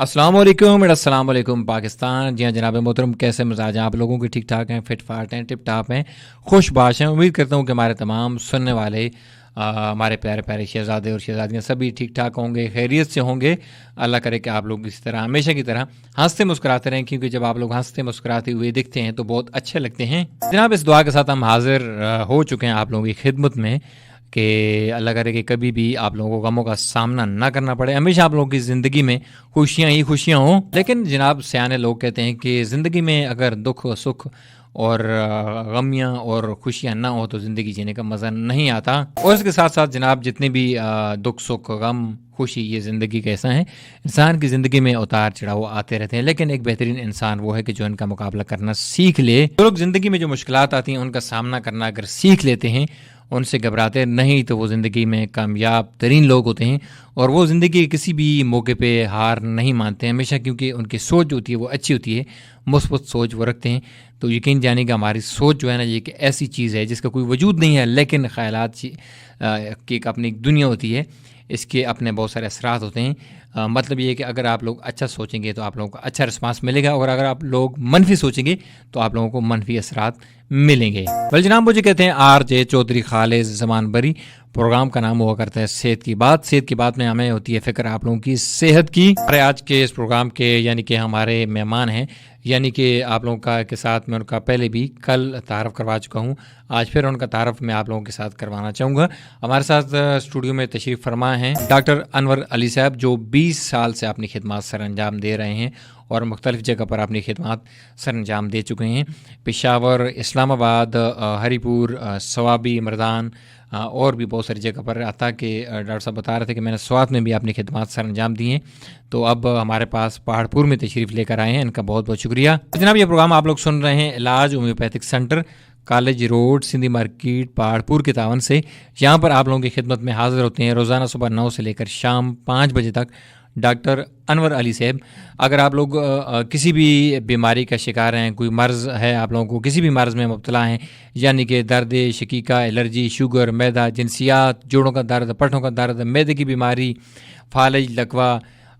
अस्सलाम वालेकुम पाकिस्तान। जी हाँ जनाब मोहतरम, कैसे मिजाज हैं आप लोगों के? ठीक ठाक हैं, फिट फाट हैं, टिप टाप हैं, खुशबाश हैं। उम्मीद करता हूँ कि हमारे तमाम सुनने वाले हमारे प्यारे प्यारे शहज़ादे और शहज़ादियाँ सभी ठीक ठाक होंगे, खैरियत से होंगे। अल्लाह करे कि आप लोग इसी तरह हमेशा की तरह हंसते मुस्कुराते रहें, क्योंकि जब आप लोग हंसते मुस्कुराते हुए दिखते हैं तो बहुत अच्छे लगते हैं। जनाब इस दुआ के साथ हम हाजिर हो चुके हैं आप लोगों की खिदमत में कि अल्लाह करे कि कभी भी आप लोगों को गमों का सामना ना करना पड़े, हमेशा आप लोगों की ज़िंदगी में खुशियाँ ही खुशियाँ हों। लेकिन जनाब सियाने लोग कहते हैं कि ज़िंदगी में अगर दुख सुख और गमियाँ और खुशियाँ ना हो तो ज़िंदगी जीने का मज़ा नहीं आता। और इसके साथ साथ जनाब जितने भी दुख सुख गम खुशी, ये ज़िंदगी का ऐसा है, इंसान की ज़िंदगी में उतार चढ़ाव आते रहते हैं। लेकिन एक बेहतरीन इंसान वो है कि जो इनका मुकाबला करना सीख ले। जो लोग ज़िंदगी में जो मुश्किलात आती हैं उनका सामना करना अगर सीख लेते हैं, उनसे घबराते नहीं, तो वो ज़िंदगी में कामयाब तरीन लोग होते हैं। और वो ज़िंदगी के किसी भी मौके पे हार नहीं मानते हैं हमेशा, क्योंकि उनकी सोच जो होती है वो अच्छी होती है, मुस्बत सोच वो रखते हैं। तो यकीन जानिए कि हमारी सोच जो है ना, ये एक ऐसी चीज़ है जिसका कोई वजूद नहीं है, लेकिन ख़यालात की एक अपनी दुनिया होती है, इसके अपने बहुत सारे असरात होते हैं। मतलब ये है कि अगर आप लोग अच्छा सोचेंगे तो आप लोगों को अच्छा रिस्पांस मिलेगा, और अगर आप लोग मनफी सोचेंगे तो आप लोगों को मनफी असरात मिलेंगे। बल जनाब मुझे कहते हैं RJ चौधरी खालिद ज़मान बरी। प्रोग्राम का नाम हुआ करता है सेहत की बात। सेहत की बात में हमें होती है फ़िक्र आप लोगों की सेहत की। हमारे आज के इस प्रोग्राम के यानी कि हमारे मेहमान हैं, यानी कि आप लोगों का के साथ मैं उनका पहले भी कल तारफ़ करवा चुका हूँ, आज फिर उनका तारफ़ मैं आप लोगों के साथ करवाना चाहूँगा। हमारे साथ स्टूडियो में तशरीफ़ फरमा हैं डॉक्टर अनवर अली साहब, जो 20 साल से अपनी खिदमत सर अंजाम दे रहे हैं और मुख्तलिफ़ जगह पर अपनी खिदमत सर अंजाम दे चुके हैं। पेशावर, इस्लामाबाद, हरीपुर, सवाबी, मर्दान और भी बहुत सारी जगह पर। आता कि डॉक्टर साहब बता रहे थे कि मैंने स्वात में भी अपनी खिदमत सर अंजाम दी हैं, तो अब हमारे पास पहाड़पुर में तशरीफ़ लेकर आए हैं। इनका बहुत बहुत शुक्रिया। जनाब ये प्रोग्राम आप लोग सुन रहे हैं इलाज homeopathic centre, college road, Sindhi market, Paharpur के तावन से। यहाँ पर आप लोगों की खिदमत में हाजिर होते हैं रोज़ाना सुबह 9 से लेकर शाम 5 बजे तक डॉक्टर अनवर अली साहब। अगर आप लोग किसी भी बीमारी का शिकार हैं, कोई मर्ज़ है, आप लोगों को किसी भी मर्ज़ में मुब्तला हैं, यानी कि दर्द शकीका, एलर्जी, शुगर, मैदा, जिनसियात, जोड़ों का दर्द, पट्टों का दर्द, मैदे की बीमारी, फालज, लकवा,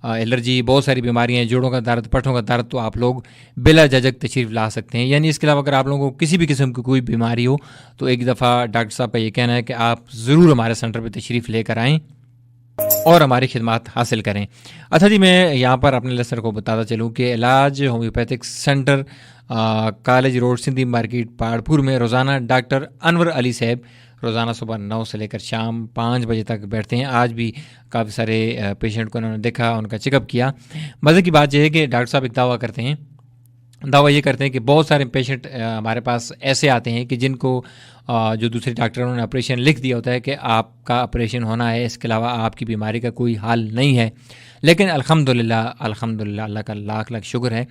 एलर्जी, बहुत सारी बीमारियाँ हैं, जोड़ों का दर्द, पट्टों का दर्द, तो आप लोग बिला झिझक तशरीफ़ ला सकते हैं। यानी इसके अलावा अगर आप लोगों को किसी भी किस्म की कोई बीमारी हो तो एक दफ़ा डॉक्टर साहब का ये कहना है कि आप ज़रूर हमारे सेंटर पर तशरीफ़ लेकर आएँ और हमारी खिदमत हासिल करें। अच्छा जी, मैं यहाँ पर अपने लिसनर को बताता चलूँ कि इलाज homeopathic centre, college road, Sindhi market, Paharpur में रोज़ाना डॉक्टर अनवर अली साहब रोज़ाना सुबह 9 से लेकर शाम 5 बजे तक बैठते हैं। आज भी काफ़ी सारे पेशेंट को उन्होंने देखा, उनका चेकअप किया। मज़े की बात यह है कि डॉक्टर साहब एक दावा करते हैं, दावा ये करते हैं कि बहुत सारे पेशेंट हमारे पास ऐसे आते हैं कि जिनको जो दूसरे डॉक्टरों ने ऑपरेशन लिख दिया होता है कि आपका ऑपरेशन होना है, इसके अलावा आपकी बीमारी का कोई हाल नहीं है। लेकिन अल्हम्दुलिल्लाह अल्हम्दुलिल्लाह, अल्लाह का लाख लाख शुक्र है,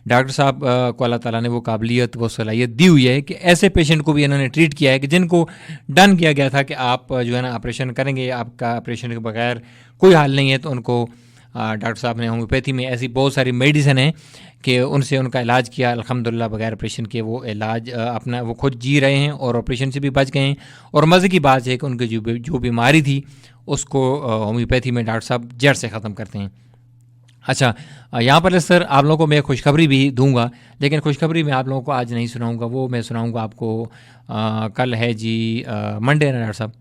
डॉक्टर साहब को अल्लाह ताला ने वो काबिलियत, वो सलाहियत दी हुई है कि ऐसे पेशेंट को भी इन्होंने ट्रीट किया है कि जिनको डन किया गया था कि आप जो है ना ऑपरेशन करेंगे, आपका ऑपरेशन के बगैर कोई हाल नहीं है, तो उनको डॉक्टर साहब ने होम्योपैथी में ऐसी बहुत सारी मेडिसिन हैं कि उनसे उनका इलाज किया। अल्हम्दुलिल्लाह बगैर ऑपरेशन के वो इलाज अपना वो खुद जी रहे हैं और ऑपरेशन से भी बच गए हैं। और मज़े की बात है कि उनकी जो बीमारी थी उसको होम्योपैथी में डॉक्टर साहब जड़ से ख़त्म करते हैं। अच्छा, यहाँ पर सर आप लोगों को मैं खुशखबरी भी दूंगा, लेकिन खुशखबरी मैं आप लोगों को आज नहीं सुनाऊंगा, वो मैं सुनाऊंगा आपको कल है जी मंडे है ना डॉक्टर साहब,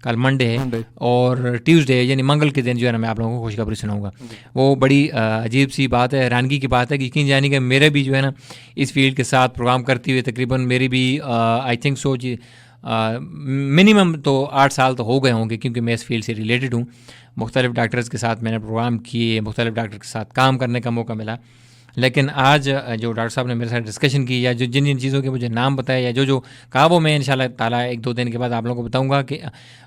कल मंडे है और ट्यूसडे है, यानी मंगल के दिन जो है ना मैं आप लोगों को खुशखबरी सुनाऊंगा। वो बड़ी अजीब सी बात है, हैरानगी की बात है कि यकीन जानिए कि मेरे भी जो है ना इस फील्ड के साथ प्रोग्राम करते हुए तकरीबन मेरी भी I think so ji minimum तो 8 साल तो हो गए होंगे, क्योंकि मैं इस फील्ड से रिलेटेड हूँ। मुख्तलिफ़ डॉक्टर्स के साथ मैंने प्रोग्राम किए, मुख्तलिफ़ डॉक्टर के साथ काम करने का मौका मिला। लेकिन आज जो डॉक्टर साहब ने मेरे साथ डिस्कशन की, या जो जिन जिन चीज़ों के मुझे नाम बताए या जो जो कहा, वो मैं इंशाल्लाह ताला 1-2 दिन के बाद आप लोगों को बताऊंगा कि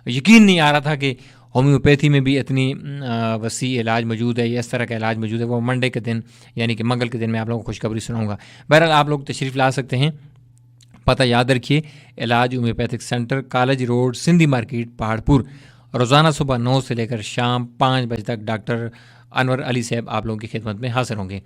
यकीन नहीं आ रहा था कि होम्योपैथी में भी इतनी वसी इलाज मौजूद है, या इस तरह का इलाज मौजूद है। वो मंडे के दिन यानी कि मंगल के दिन मैं आप लोगों को खुशखबरी सुनाऊंगा। बहरहाल आप लोग तशरीफ़ ला सकते हैं। पता याद रखिए, इलाज homeopathic centre, college road, Sindhi market, Paharpur. रोज़ाना सुबह 9 से लेकर शाम 5 बजे तक डॉक्टर अनवर अली साहब आप लोगों की खिदमत में हाजिर होंगे।